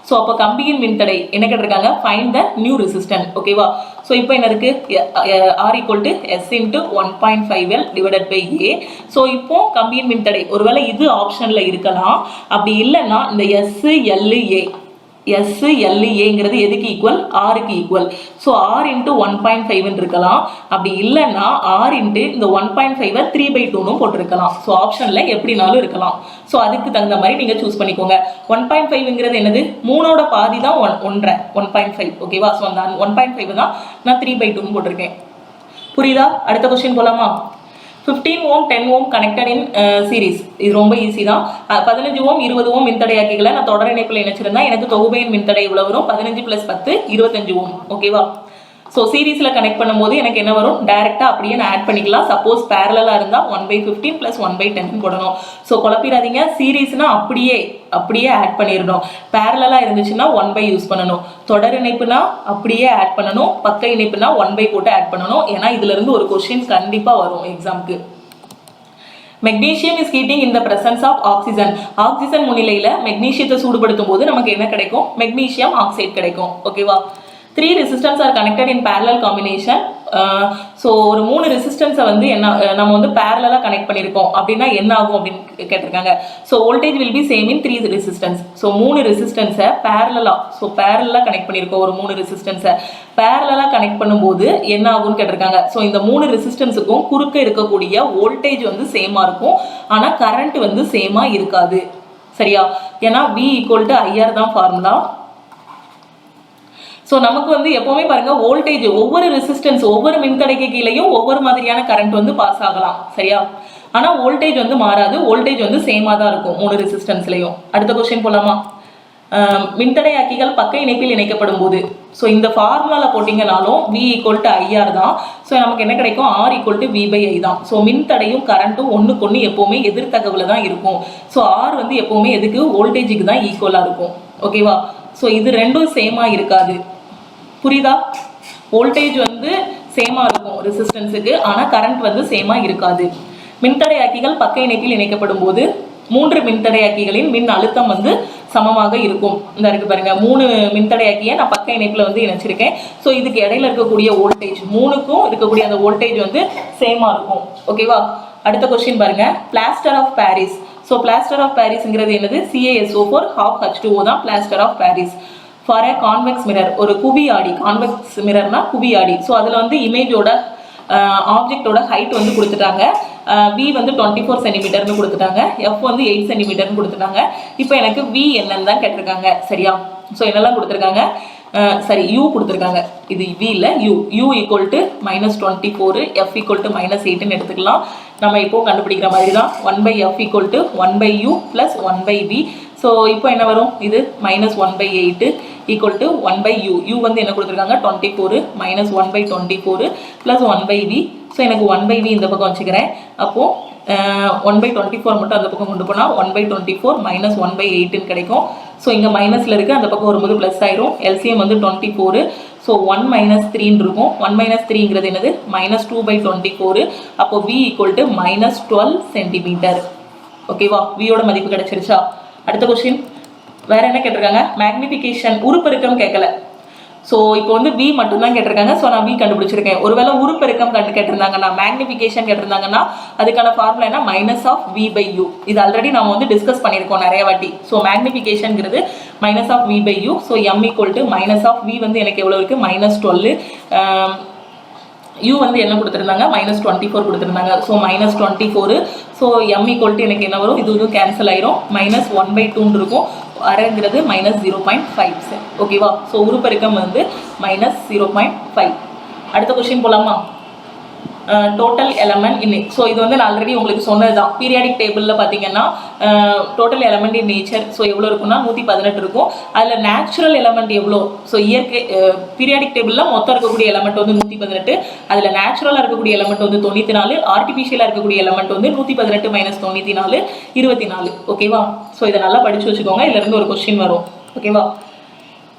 ஸோ அப்போ கம்பியின் மின்தடை என்ன கேட்டிருக்காங்க? Find the new resistance. ஓகேவா? ஸோ இப்போ என்ன இருக்கு? R = S × 1.5L divided by A. So இப்போ கம்பியின் மின்தடை ஒருவேளை இது ஆப்ஷன்ல இருக்கலாம். அப்படி இல்லைன்னா இந்த SLAங்கிறது எதுக்கு ஈக்குவல்? Rக்கு ஈக்குவல். ஸோ R × 1.5 இருக்கலாம். அப்படி இல்லைன்னா R × இந்த 1.5 3/2 போட்டிருக்கலாம். ஸோ ஆப்ஷன்ல எப்படினாலும் இருக்கலாம். ஸோ அதுக்கு தகுந்த மாதிரி நீங்க சூஸ் பண்ணிக்கோங்க. 1.5ங்கிறது என்னது? 3ஓட பாதி தான் 1.5. ஓகேவா? ஸோ அந்த 1.5 தான் நான் 3/2 போட்டிருக்கேன். புரியுதா? அடுத்த கொஸ்டின் போலாமா? 15 ohm 10 ohm connected in series. இது ரொம்ப ஈஸி தான். 15 ohm 20 ohm மின்தடையாக்கிகளை நான் தொடர் இணைப்பில் இணைச்சிருந்தா எனக்கு தொகுபையின் மின்தடை இவ்வளவு வரும்? 15 + 10 25 ohm. ஓகேவா? ஸோ சீரீஸில் கனெக்ட் பண்ணும்போது எனக்கு என்ன வரும்? டைரெக்டாக அப்படியே நான் ஆட் பண்ணிக்கலாம். சப்போஸ் பேரலாக இருந்தால் 1/15 + 1/10 போடணும். ஸோ குழப்பிடாதீங்க. சீரீஸ்னா அப்படியே ஆட் பண்ணிடணும். பேரலாக இருந்துச்சுன்னா 1/, யூஸ் பண்ணணும். தொடர் இணைப்புனா அப்படியே ஆட் பண்ணணும். பக்க இணைப்புனா 1/, போட்டு ஆட் பண்ணணும். ஏன்னா இதுல இருந்து ஒரு கொஸ்டின் கண்டிப்பாக வரும் எக்ஸாமுக்கு. Magnesium is heating in the presence of oxygen. Oxygen முன்னிலையில் மெக்னீசியத்தை சூடுபடுத்தும் போது நமக்கு என்ன கிடைக்கும்? மெக்னீசியம் ஆக்சைடு கிடைக்கும். ஓகேவா? 3 resistors are connected in parallel combination. So ஒரு 3 ரெசிஸ்டன்ஸை வந்து நம்ம வந்து பேரலாக கனெக்ட் பண்ணியிருக்கோம் அப்படின்னா என்ன ஆகும் அப்படின்னு கேட்டிருக்காங்க. So voltage will be same in 3 resistance. So 3 ரெசிஸ்டன்ஸை பேரலாக கனெக்ட் பண்ணியிருக்கோம். ஒரு 3 ரெசிஸ்டன்ஸை பேரலாக கனெக்ட் பண்ணும்போது என்ன ஆகும்னு கேட்டிருக்காங்க. ஸோ இந்த 3 ரெசிஸ்டன்ஸுக்கும் குறுக்க இருக்கக்கூடிய வோல்டேஜ் வந்து சேமாக இருக்கும், ஆனால் கரண்ட் வந்து சேமாக இருக்காது. சரியா? ஏன்னா V = IR தான் ஃபார்முலா. ஸோ நமக்கு வந்து எப்பவுமே பாருங்க, வோல்டேஜ் ஒவ்வொரு ரெசிஸ்டன்ஸ் ஒவ்வொரு மின்தடைக்கு கீழேயும் ஒவ்வொரு மாதிரியான கரண்ட் வந்து பாஸ் ஆகலாம். சரியா? ஆனால் வோல்டேஜ் வந்து மாறாது, வோல்டேஜ் வந்து சேமாக தான் இருக்கும் 3 ரெசிஸ்டன்ஸ்லையும். அடுத்த கொஸ்டின் போகலாமா? மின்தடையாக்கிகள் பக்க இணைப்பில் இணைக்கப்படும் போது, ஸோ இந்த ஃபார்முலாவில் போட்டிங்கனாலும் V = IR தான். ஸோ நமக்கு என்ன கிடைக்கும்? R = V/I தான். ஸோ மின்தடையும் கரண்ட்டும் ஒன்றுக்கு ஒன்று எப்போவுமே எதிர்த்தகவில் தான் இருக்கும். ஸோ R வந்து எப்போவுமே எதுக்கு? வோல்டேஜுக்கு தான் ஈக்குவலாக இருக்கும். ஓகேவா? ஸோ இது ரெண்டும் சேமாக இருக்காது. புரியுதா? வோல்டேஜ் வந்து சேமாக இருக்கும் ரெசிஸ்டன்ஸுக்கு, ஆனால் கரண்ட் வந்து சேமாக இருக்காது. மின்தடையாக்கிகள் பக்க இணைப்பில் இணைக்கப்படும் போது 3 மின்தடையாக்கிகளின் மின் அழுத்தம் வந்து சமமாக இருக்கும். இந்த இருக்கு பாருங்க, 3 மின்தடையாக்கியை நான் பக்க இணைப்பில் வந்து இணைச்சிருக்கேன். ஸோ இதுக்கு இடையில இருக்கக்கூடிய வோல்டேஜ் 3க்கும் இருக்கக்கூடிய அந்த வோல்டேஜ் வந்து சேமாக இருக்கும். ஓகேவா? அடுத்த கொஸ்டின் பாருங்க, plaster of Paris. So plaster of பாரிஸ்ங்கிறது என்னது? CaSO4 ½ H2O தான் plaster of Paris. For a convex mirror, ஒரு குவி ஆடி, கான்வெக்ஸ் மிரர்னா குவி ஆடி. ஸோ அதில் வந்து இமேஜோட ஆப்ஜெக்டோட ஹைட் வந்து கொடுத்துட்டாங்க. V வந்து 24 சென்டிமீட்டர்னு கொடுத்துட்டாங்க, F வந்து 8 சென்டிமீட்டர்னு கொடுத்துட்டாங்க. இப்போ எனக்கு V என்னன்னு தான் கேட்டிருக்காங்க. சரியா? ஸோ என்னெல்லாம் கொடுத்துருக்காங்க? சரி, U கொடுத்துருக்காங்க. இது V இல்லை, U = -24, F = -8ன்னு எடுத்துக்கலாம். நம்ம இப்போ கண்டுபிடிக்கிற மாதிரி தான். 1/F = 1/U + 1/V. ஸோ இப்போ என்ன வரும்? இது -1/8 = 1/U. U வந்து என்ன கொடுத்துருக்காங்க? 24 - 1/24 + 1/V. ஸோ எனக்கு 1/V இந்த பக்கம் வச்சுக்கிறேன். அப்போது 1/24 மட்டும் அந்த பக்கம் கொண்டு போனால் 1/24 - 1/8ன்னு கிடைக்கும். ஸோ இங்கே மைனஸில் இருக்குது, அந்த பக்கம் வரும்போது ப்ளஸ் ஆயிரும். LCM வந்து 24. ஸோ 1 - 3 இருக்கும். 1 - 3ங்கிறது என்னது? -2/24. அப்போ V = -12 சென்டிமீட்டர். ஓகேவா? வியோட மதிப்பு கிடைச்சிருச்சா? அடுத்த கொஸ்டின் வேற என்ன கேட்டிருக்காங்க? மேக்னிஃபிகேஷன், உருப்பெருக்கம் கேட்கல. ஸோ இப்போ வந்து V மட்டும்தான் கேட்டிருக்காங்க. ஸோ நான் V கண்டுபிடிச்சிருக்கேன். ஒருவேளை உருப்பெருக்கம் கேட்டிருந்தாங்கன்னா, மேக்னிஃபிகேஷன் கேட்டிருந்தாங்கன்னா அதுக்கான ஃபார்முலா என்ன? -V/U. இது ஆல்ரெடி நம்ம வந்து டிஸ்கஸ் பண்ணியிருக்கோம் நிறைய வாட்டி. ஸோ மேக்னிஃபிகேஷன்ங்கிறது -V/U. ஸோ M = -V வந்து எனக்கு எவ்வளோ இருக்குது? -12. U வந்து என்ன கொடுத்துருந்தாங்க? -24 கொடுத்துருந்தாங்க. ஸோ -24. ஸோ M = எனக்கு என்ன வரும்? இது கேன்சல் ஆயிரும். -1/2 இருக்கும். அரைங்கிறது -0.5. ஓகேவா? ஸோ உருப்பெருக்கம் வந்து -0.5. அடுத்த கொஸ்டின் போகலாமா? டோட்டல் எலமெண்ட் இன். ஸோ இது வந்து நான் ஆல்ரெடி உங்களுக்கு சொன்னது தான். பீரியாடிக் டேபிளில் பார்த்தீங்கன்னா total element in nature so எவ்வளோ இருக்குன்னா 118 இருக்கும். அதில் நேச்சுரல் எலமெண்ட் எவ்வளோ? ஸோ இயற்கை பீரியாடிக் டேபிளில் மொத்தம் இருக்கக்கூடிய எலமெண்ட் வந்து 118. அதில் நேச்சுரலாக இருக்கக்கூடிய எலமெண்ட் வந்து 94, ஆர்டிஃபிஷியலாக இருக்கக்கூடிய எலமெண்ட் வந்து 118 - 94 24. ஓகேவா? ஸோ இதை நல்லா படித்து வச்சுக்கோங்க. இதுலேருந்து ஒரு கொஸ்டின் வரும். ஓகேவா?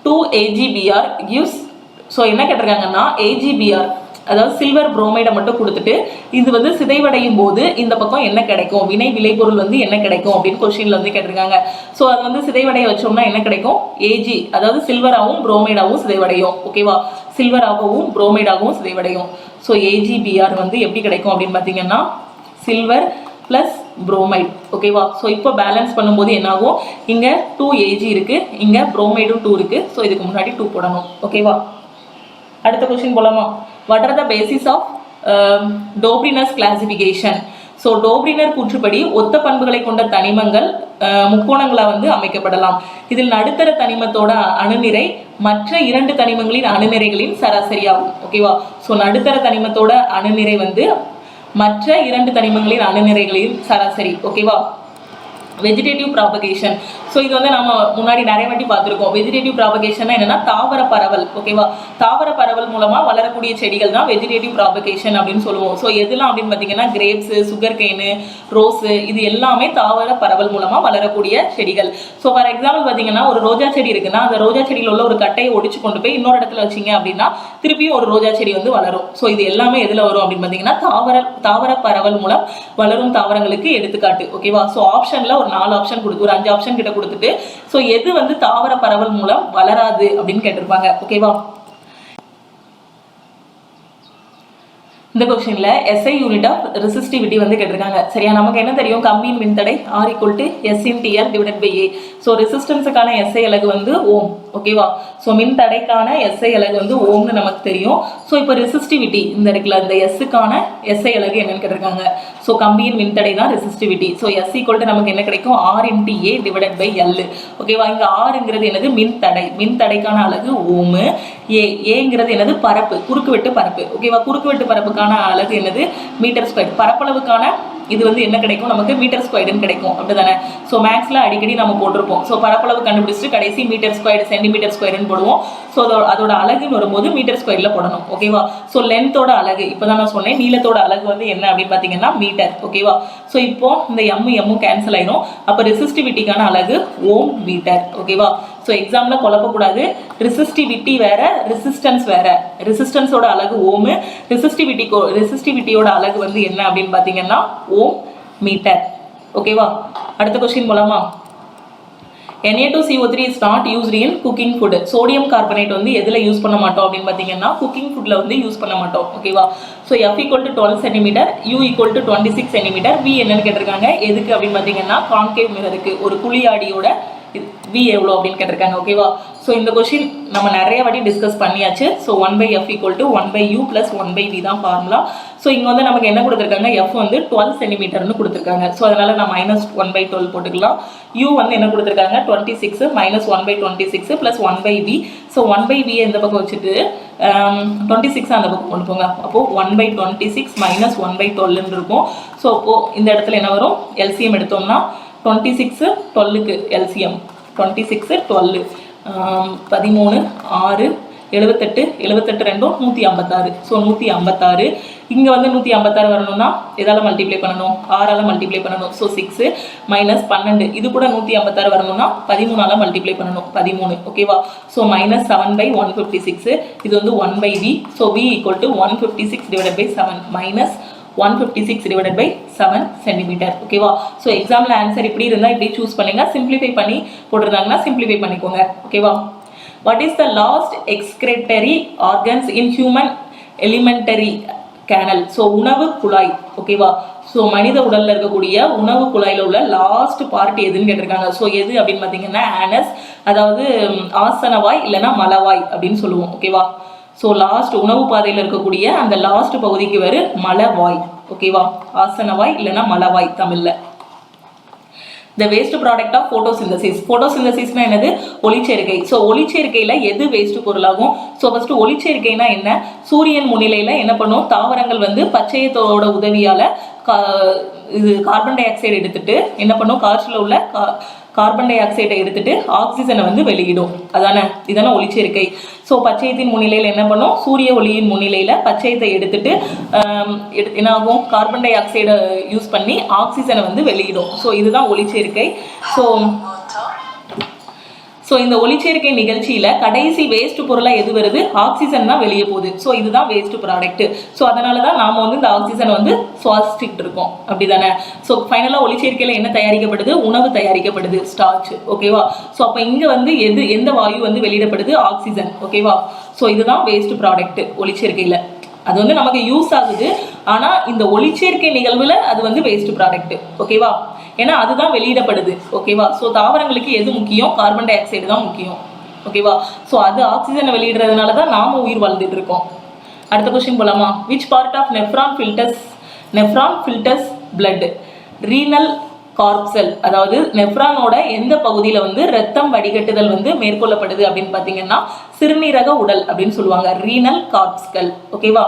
2 AgBr gives. ஸோ என்ன கேட்டிருக்காங்கன்னா, AgBr அதாவது சில்வர் புரோமைடை மட்டும் கொடுத்துட்டு இது வந்து சிதைவடையும் போது இந்த பக்கம் என்ன கிடைக்கும்? வினை விளைபொருள் வந்து என்ன கிடைக்கும் அப்படின்னு கொஸ்டின்ல வந்து கேட்டிருக்காங்க. ஸோ அது வந்து சிதைவடைய வச்சோம்னா என்ன கிடைக்கும்? Ag, அதாவது சில்வராகவும் புரோமைடாகவும் சிதைவடையும். ஓகேவா? சில்வராகவும் புரோமைடாகவும் சிதைவடையும். ஸோ AgBr வந்து எப்படி கிடைக்கும் அப்படின்னு பார்த்தீங்கன்னா, சில்வர் ப்ளஸ் புரோமைட். ஓகேவா? ஸோ இப்போ பேலன்ஸ் பண்ணும்போது என்னாகும்? இங்கே 2 Ag இருக்கு, இங்கே புரோமைடும் 2 இருக்கு. ஸோ இதுக்கு முன்னாடி 2 போடணும். ஓகேவா? அடுத்த கொஸ்டின் போலாமா? What are the basis of Dobereiner's classification. So Dobereiner கூற்றுப்படி ஒத்த பண்புகளை கொண்ட தனிமங்கள் முக்கோணங்களாக வந்து அமைக்கப்படலாம். இதில் நடுத்தர தனிமத்தோட அணுநிறை மற்ற 2 தனிமங்களின் அணுநிறைகளின் சராசரியாகும். ஓகேவா? ஸோ நடுத்தர தனிமத்தோட அணுநிறை வந்து மற்ற 2 தனிமங்களின் அணுநிறைகளின் சராசரி. ஓகேவா? Vegetative propagation. ஸோ இது வந்து நம்ம முன்னாடி நிறைய வாட்டி பார்த்துருக்கோம். வெஜிடேட்டிவ் ப்ராபகேஷன்னா என்னன்னா தாவர பரவல். ஓகேவா? தாவர பரவல் மூலமாக வளரக்கூடிய செடிகள் தான் வெஜிடேட்டிவ் ப்ராபகேஷன் அப்படின்னு சொல்லுவோம். ஸோ எதெல்லாம் அப்படின்னு பார்த்தீங்கன்னா, கிரேப்ஸு, சுகர் கேனு, ரோஸு, இது எல்லாமே தாவர பரவல் மூலமாக வளரக்கூடிய செடிகள். ஸோ ஃபார் எக்ஸாம்பிள் பார்த்தீங்கன்னா, ஒரு ரோஜா செடி இருக்குன்னா அந்த ரோஜா செடியில் உள்ள ஒரு கட்டையை ஒடிச்சு கொண்டு போய் இன்னொரு இடத்துல வச்சிங்க அப்படின்னா திருப்பியும் ஒரு ரோஜா செடி வந்து வளரும். ஸோ இது எல்லாமே எதில் வரும் அப்படின்னு பார்த்தீங்கன்னா, தாவர பரவல் மூலம் வளரும் தாவரங்களுக்கு எடுத்துக்காட்டு. ஓகேவா? ஸோ ஆப்ஷனில் ஒரு 4 ஆப்ஷன் கொடுத்து ஒரு 5 ஆப்ஷன் கிட்ட கொடுத்துட்டு ஸோ எது வந்து தாவர பரவல் மூலம் வளராது அப்படின்னு கேட்டிருப்பாங்க. ஓகேவா? இந்த கொஸ்டின்ல SI யூனிட் ஆஃப் ரெசிஸ்டிவிட்டி வந்து கேட்டிருக்காங்க. சரியா? நமக்கு என்ன தெரியும்? கம்பியின் மின்தடை R = S/R/A. ஸோ ரெசிஸ்டன்ஸுக்கான SI அலகு வந்து ஓம். ஓகேவா? ஸோ மின்தடைக்கான SI அலகு வந்து ஓம்னு நமக்கு தெரியும். ஸோ இப்போ ரெசிஸ்டிவிட்டி இந்த இருக்குல்ல, இந்த எஸ்ஸுக்கான SI அலகு என்னன்னு கேட்டிருக்காங்க. ஸோ கம்பியின் மின்தடை தான் ரெசிஸ்டிவிட்டி. ஸோ S = நமக்கு என்ன கிடைக்கும்? R/A/L. ஓகேவா? இங்கே Rங்கிறது என்னது? மின்தடை. மின்தடைக்கான அலகு ஓமு. ஏங்கிறது என்னது? பரப்பு, குறுக்கு வெட்டு பரப்பு. ஓகேவா? குறுக்கு வெட்டு பரப்புக்கான அலகு என்னது? Metre square. பரப்பளவுக்கான இது வந்து என்ன கிடைக்கும், நமக்கு மீட்டர் ஸ்கொயர்டுன்னு கிடைக்கும். அப்படிதானே? ஸோ மேக்ஸில் அடிக்கடி நம்ம போட்டிருப்போம். ஸோ பரப்பளவு கண்டுபிடிச்சிட்டு கடைசி மீட்டர் ஸ்கொயர்டு சென்டிமீட்டர் ஸ்கொயர்டுன்னு போடுவோம். ஸோ அதோட அலகுன்னு வரும்போது மீட்டர் ஸ்கொயரில் போடணும். ஓகேவா? ஸோ லென்த்தோட அலகு இப்போ தான் நான் சொன்னேன், நீளத்தோட அலகு வந்து என்ன அப்படின்னு பார்த்தீங்கன்னா மீட்டர். ஓகேவா? ஸோ இப்போ இந்த எம்மும் கேன்சல் ஆயிடும். அப்போ ரெசிஸ்டிவிட்டிக்கான அலகு ஓம் மீட்டர். ஓகேவா? ஸோ எக்ஸாமில் குழப்பக்கூடாது. ரெசிஸ்டிவிட்டி வேற, ரெசிஸ்டன்ஸ் வேற. ரெசிஸ்டன்ஸோட அலகு ஓமு, ரெசிஸ்டிவிட்டியோட அலகு வந்து என்ன அப்படின்னு பார்த்தீங்கன்னா ஓம் மீட்டர். ஓகேவா? அடுத்த கொஸ்டின் போலாமா? Na2CO3 is not used in cooking food. Sodium carbonate வந்து எதில் யூஸ் பண்ண மாட்டோம் அப்படின்னு பார்த்தீங்கன்னா குக்கிங் ஃபுட்டில் வந்து யூஸ் பண்ண மாட்டோம். ஓகேவா? So F = 12 cm, U = 26 cm. V என்னன்னு கேட்டிருக்காங்க, எதுக்கு அப்படின்னு பார்த்தீங்கன்னா கான்கேவ் மிரருக்கு, ஒரு குழியாடியோட V எவ்வளோ அப்படின்னு கேட்டிருக்காங்க. ஓகேவா? ஸோ இந்த கொஸ்டின் நம்ம நிறைய வாட்டி டிஸ்கஸ் பண்ணியாச்சு. ஸோ 1/F = 1/U + 1/V தான் ஃபார்முலா. ஸோ இங்கே வந்து நமக்கு என்ன கொடுத்துருக்காங்க, F வந்து 12 cm கொடுத்துருக்காங்க. ஸோ அதனால் நான் -1/12 போட்டுக்கலாம். U வந்து என்ன கொடுத்துருக்காங்க, 26 -1/26 + 1/V. ஸோ 1/V இந்த பக்கம் வச்சுட்டு 26 அந்த பக்கம் கொண்டு போங்க. அப்போது 1/26 - 1/12 இருக்கும். ஸோ அப்போது இந்த இடத்துல என்ன வரும், LCM எடுத்தோம்னா 26 12க்கு LCM 26 12 13 6 78 78 2 156. ஸோ 156. இங்கே வந்து 156 வரணும்னா எதால் மல்டிப்ளை பண்ணணும், 6ஆல் மல்டிப்ளை பண்ணணும். ஸோ 6 -12. இது கூட 156 வரணும்னா 13ஆல் மல்டிப்ளை பண்ணணும், 13. ஓகேவா? ஸோ -7/156. இது வந்து 1/V. So V = 156/7 -156/7 cm. ஓகேவா? ஸோ எக்ஸாமில் ஆன்சர் இப்படி இருந்தால் இப்படி சூஸ் பண்ணுங்க. சிம்பிளிஃபை பண்ணி போட்டிருந்தாங்கன்னா சிம்பிளிஃபை பண்ணிக்கோங்க. ஓகேவா? What is the last excretory organs in human elementary canal? So உணவு குழாய். ஓகேவா? ஸோ மனித உடலில் இருக்கக்கூடிய உணவு குழாயில் உள்ள லாஸ்ட் பார்ட் எதுன்னு கேட்டிருக்காங்க. ஸோ எது அப்படின்னு பார்த்தீங்கன்னா ஆனஸ், அதாவது ஆசனவாய் இல்லைன்னா மலவாய் அப்படின்னு சொல்லுவோம். ஓகேவா? ஸோ லாஸ்ட் உணவு பாதையில் இருக்கக்கூடிய அந்த லாஸ்ட் பகுதிக்கு வரு மலவாய். ஓகேவா? ஆசனவாய் இல்லைன்னா மலவாய் தமிழில். The waste product of photosynthesis. ஃபோட்டோசிந்தசிஸ்னா என்னது, ஒளிச்சேர்க்கை. ஸோ ஒளிச்சேர்க்கையில் எது வேஸ்ட் பொருளாகும்? ஸோ ஃபஸ்ட்டு ஒளிச்சேர்க்கைனா என்ன, சூரியன் முன்னிலையில் என்ன பண்ணும், தாவரங்கள் வந்து பச்சையத்தோட உதவியால் இது கார்பன் டை ஆக்சைடு எடுத்துட்டு என்ன பண்ணும், காற்றில் உள்ள கார்பன் டை ஆக்சைடை எடுத்துட்டு ஆக்சிஜனை வந்து வெளியிடும். இதான ஒளிச்சேர்க்கை. ஸோ பச்சையத்தின் முன்னிலையில் என்ன பண்ணும், சூரிய ஒளியின் முன்னிலையில் பச்சையத்தை எடுத்துட்டு என்ன ஆகும், கார்பன் டை ஆக்சைடை யூஸ் பண்ணி ஆக்சிஜனை வந்து வெளியிடும். ஸோ இதுதான் ஒளிச்சேர்க்கை. ஸோ இந்த ஒளிச்சேர்க்கை நிகழ்ச்சியில் கடைசி வேஸ்ட் பொருளாக எது வருது, ஆக்சிஜன் தான் வெளியே போகுது. ஸோ இதுதான் வேஸ்ட் ப்ராடக்ட். ஸோ அதனால தான் நாம் வந்து இந்த ஆக்சிஜனை வந்து சுவாசிச்சுட்டு இருக்கோம். அப்படி தானே? ஸோ ஃபைனலாக ஒளிச்சேர்க்கையில் என்ன தயாரிக்கப்படுது, உணவு தயாரிக்கப்படுது, ஸ்டார்ச். ஓகேவா? ஸோ அப்போ இங்கே வந்து எந்த வாயு வந்து வெளியிடப்படுது, ஆக்சிஜன். ஓகேவா? ஸோ இதுதான் வேஸ்ட் ப்ராடக்ட் ஒளிச்சேர்க்கையில். அது வந்து நமக்கு யூஸ் ஆகுது, ஆனால் இந்த ஒளிச்சேர்க்கை நிகழ்வில் அது வந்து வேஸ்ட் ப்ராடக்ட். ஓகேவா? ஏன்னா அதுதான் வெளியிடப்படுது. ஓகேவா? ஸோ தாவரங்களுக்கு எது முக்கியம், கார்பன் டை ஆக்சைடு தான் முக்கியம். ஓகேவா? ஸோ அது ஆக்சிஜனை வெளியிடுறதுனால தான் நாம உயிர் வாழ்ந்துட்டு இருக்கோம். அடுத்த கொஸ்டின் போலாமா? Which part of nephron filters blood? Renal corpuscle, அதாவது நெஃப்ரானோட எந்த பகுதியில் வந்து ரத்தம் வடிகட்டுதல் வந்து மேற்கொள்ளப்படுது அப்படின்னு பார்த்தீங்கன்னா சிறுநீரக உடல் அப்படின்னு சொல்லுவாங்க, ரீனல் கார்ப்ஸ்கள். ஓகேவா?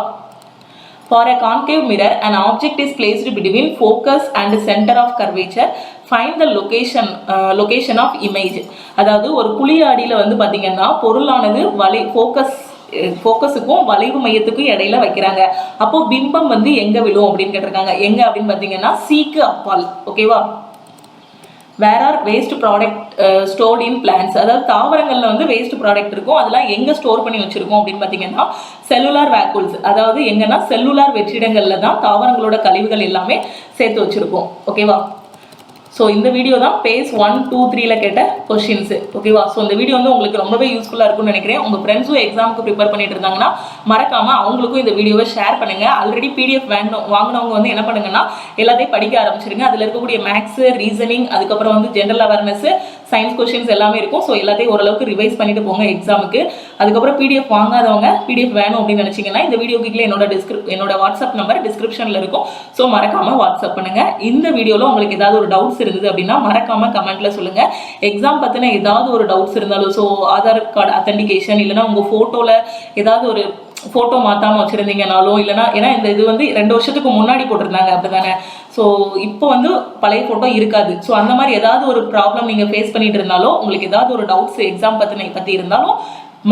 For a concave mirror, an object is placed between focus and center of curvature. Find the location of image. அதாவது ஒரு குழியாடியில் வந்து பார்த்தீங்கன்னா பொருளானது ஃபோக்கஸுக்கும் வளைவு மையத்துக்கும் இடையில வைக்கிறாங்க. அப்போ பிம்பம் வந்து எங்க விழும் அப்படின்னு கேட்டிருக்காங்க. எங்க அப்படின்னு பார்த்தீங்கன்னா சீக்கு அப்பால். ஓகேவா? Where are waste product stored in plants, அதாவது தாவரங்களில் வந்து வேஸ்ட் ப்ராடக்ட் இருக்கும், அதெல்லாம் எங்கே ஸ்டோர் பண்ணி வச்சுருக்கோம் அப்படின்னு பார்த்தீங்கன்னா செல்லுலார் வேக்குல்ஸ், அதாவது எங்கன்னா செல்லுலார் வெற்றிடங்களில் தான் தாவரங்களோட கழிவுகள் எல்லாமே சேர்த்து வச்சுருக்கோம். ஓகேவா? ஸோ இந்த வீடியோ தான் பேஸ் 1, 2, 3ல கேட்ட கொஸ்டின்ஸு. ஓகேவா? ஸோ இந்த வீடியோ வந்து உங்களுக்கு ரொம்பவே யூஸ்ஃபுல்லாக இருக்கும்னு நினைக்கிறேன். உங்கள் ஃப்ரெண்ட்ஸும் எக்ஸாமுக்கு ப்ரிப்பேர் பண்ணிட்டு இருந்தாங்கன்னா மறக்காமல் அவங்களுக்கும் இந்த வீடியோவை ஷேர் பண்ணுங்கள். ஆல்ரெடி பிடிஎஃப் வாங்கினவங்க வந்து என்ன பண்ணுங்கன்னா எல்லாத்தையும் படிக்க ஆரம்பிச்சிருங்க. அதில் இருக்கக்கூடிய மேக்ஸு, ரீசனிங், அதுக்கப்புறம் வந்து ஜென்ரல் அவேர்னஸ், சயின்ஸ் கொஸ்டின்ஸ் எல்லாமே இருக்கும். ஸோ எல்லாத்தையும் ஓரளவுக்கு ரிவைஸ் பண்ணிட்டு போங்க எக்ஸாமுக்கு. அதுக்கப்புறம் பிடிஎஃப் வாங்காதவங்க பிடிஎஃப் வேணும் அப்படின்னு நினச்சிங்கன்னா இந்த வீடியோ கீழே என்னோட வாட்ஸ்அப் நம்பர் டிஸ்கிரிப்ஷனில் இருக்கும். ஸோ மறக்காமல் வாட்ஸ்அப் பண்ணுங்கள். இந்த வீடியோவில் உங்களுக்கு ஏதாவது ஒரு டவுட்ஸ் இருந்தது அப்படின்னா மறக்காம கமெண்ட்ல சொல்லுங்க. எக்ஸாம் பத்தின ஏதாவது ஒரு டவுட்ஸ் இருந்தாலும், ஸோ ஆதார் கார்டு அத்தன்டிகேஷன் இல்லைன்னா உங்க போட்டோல ஏதாவது ஒரு போட்டோ மாத்தாம வச்சிருந்தீங்கனாலும், இல்லைனா ஏன்னா இந்த இது வந்து 2 வருஷத்துக்கு முன்னாடி போட்டிருந்தாங்க அப்படிதானே. ஸோ இப்போ வந்து பழைய ஃபோட்டோ இருக்காது. ஸோ அந்த மாதிரி ஏதாவது ஒரு ப்ராப்ளம் நீங்கள் ஃபேஸ் பண்ணிட்டு இருந்தாலும், உங்களுக்கு ஏதாவது ஒரு டவுட்ஸ் எக்ஸாம் பற்றி இருந்தாலும்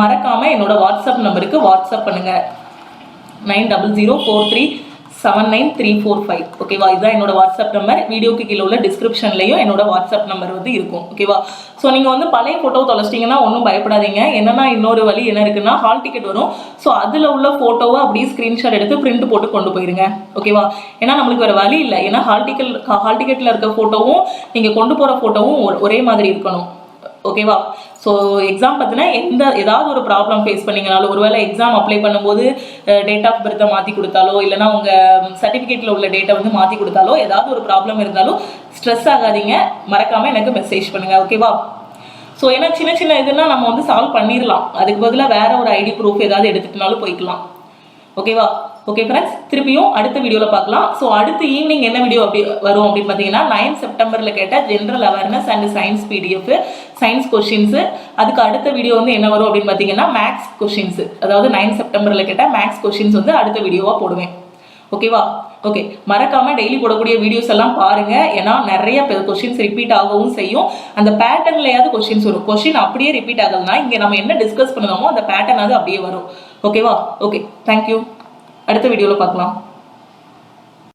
மறக்காமல் என்னோட வாட்ஸ்அப் நம்பருக்கு வாட்ஸ்அப் பண்ணுங்கள். 9004379345. ஓகேவா, இதுதான் என்னோட வாட்ஸ்அப் நம்பர். வீடியோக்கு கீழே உள்ள டிஸ்கிரிப்ஷன்லையும் என்னோட வாட்ஸ்அப் நம்பர் வந்து இருக்கும். ஓகேவா, ஸோ நீங்கள் வந்து பழைய ஃபோட்டோ தொலைச்சிட்டிங்கன்னா ஒன்றும் பயப்படாதீங்க. என்னன்னா இன்னொரு வழி என்ன இருக்குன்னா, ஹால் டிக்கெட் வரும். ஸோ அதில் உள்ள ஃபோட்டோவை அப்படியே ஸ்க்ரீன்ஷாட் எடுத்து பிரிண்ட் போட்டு கொண்டு போயிருங்க. ஓகேவா, ஏன்னா நம்மளுக்கு வேறு வழி இல்லை. ஏன்னா ஹால் டிக்கெட்டில் இருக்க ஃபோட்டோவும் நீங்கள் கொண்டு போகிற ஃபோட்டோவும் ஒரே மாதிரி இருக்கணும். ஓகேவா, ஸோ எக்ஸாம் பார்த்தினா ஏதாவது ஒரு ப்ராப்ளம் ஃபேஸ் பண்ணிங்கனாலும், ஒருவேளை எக்ஸாம் அப்ளை பண்ணும்போது டேட் ஆஃப் பர்த்தை மாற்றி கொடுத்தாலோ, இல்லைனா உங்கள் சர்டிஃபிகேட்டில் உள்ள டேட்டை வந்து மாற்றி கொடுத்தாலோ, ஏதாவது ஒரு ப்ராப்ளம் இருந்தாலும் ஸ்ட்ரெஸ் ஆகாதீங்க. மறக்காமல் எனக்கு மெசேஜ் பண்ணுங்கள். ஓகேவா, ஸோ ஏன்னா சின்ன சின்ன இதுனா நம்ம வந்து சால்வ் பண்ணிடலாம். அதுக்கு பதிலாக வேறு ஒரு ஐடி ப்ரூஃப் ஏதாவது எடுத்துகிட்டனாலும் போய்க்கலாம். ஓகேவா, ஓகே ஃப்ரெண்ட்ஸ், திருப்பியும் அடுத்த வீடியோவில் பார்க்கலாம். ஸோ அடுத்து ஈவினிங் என்ன வீடியோ அப்படி வரும் அப்படின்னு பார்த்தீங்கன்னா, 9 செப்டம்பரில் கேட்ட general awareness and science PDF, science questions. அதுக்கு அடுத்த வீடியோ வந்து என்ன வரும் அப்படின்னு பார்த்தீங்கன்னா, மேக்ஸ் கொஷின்ஸு. அதாவது 9 செப்டம்பரில் கேட்ட மேக்ஸ் கொஷின்ஸ் வந்து அடுத்த வீடியோவாக போடுவேன். ஓகேவா, ஓகே, மறக்காமல் டெய்லி போடக்கூடிய வீடியோஸ் எல்லாம் பாருங்கள். ஏன்னா நிறைய கொஷின்ஸ் ரிப்பீட் ஆகவும் செய்யும். அந்த பேட்டர்ன்லையாவது கொஷின்ஸ் வரும். கொஷின் அப்படியே ரிப்பீட் ஆகலன்னா இங்கே நம்ம என்ன டிஸ்கஸ் பண்ணுவோமோ அந்த பேட்டர்னாவது அப்படியே வரும். ஓகேவா, ஓகே, தேங்க்யூ. அடுத்த வீடியோவில் பார்க்கலாம்.